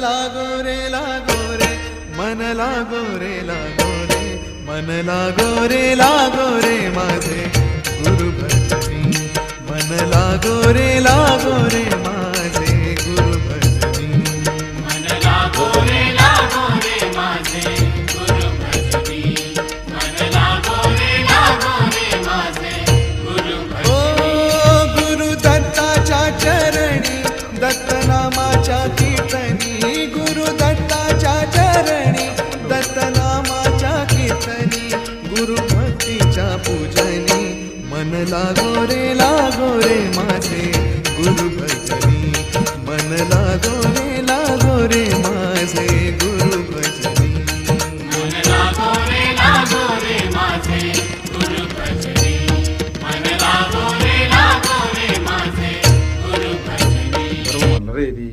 लागो रे मन लागो रे मन लागो रे माझे गुरु भजनी मन लागो रे माझे गुरु भजनी मन लागो रे माझे गुरु भजनी मन लागो रे माझे गुरु ओ भजनी गुरु दत्ताच्या चरणी दत्तनामाच्या कीर्तनी गुरु दत्ताच्या चरणी दत्तनामाच्या कीर्तनी गुरु भक्तीच्या पूजनी मन लागो रे माझे गुरु भजनी मन लागो रे माझे गुरु भजनी मन लागो रे माझे गुरु भजनी मन लागो रे माझे गुरु भजनी बरोबर म्हणणार आहे ती.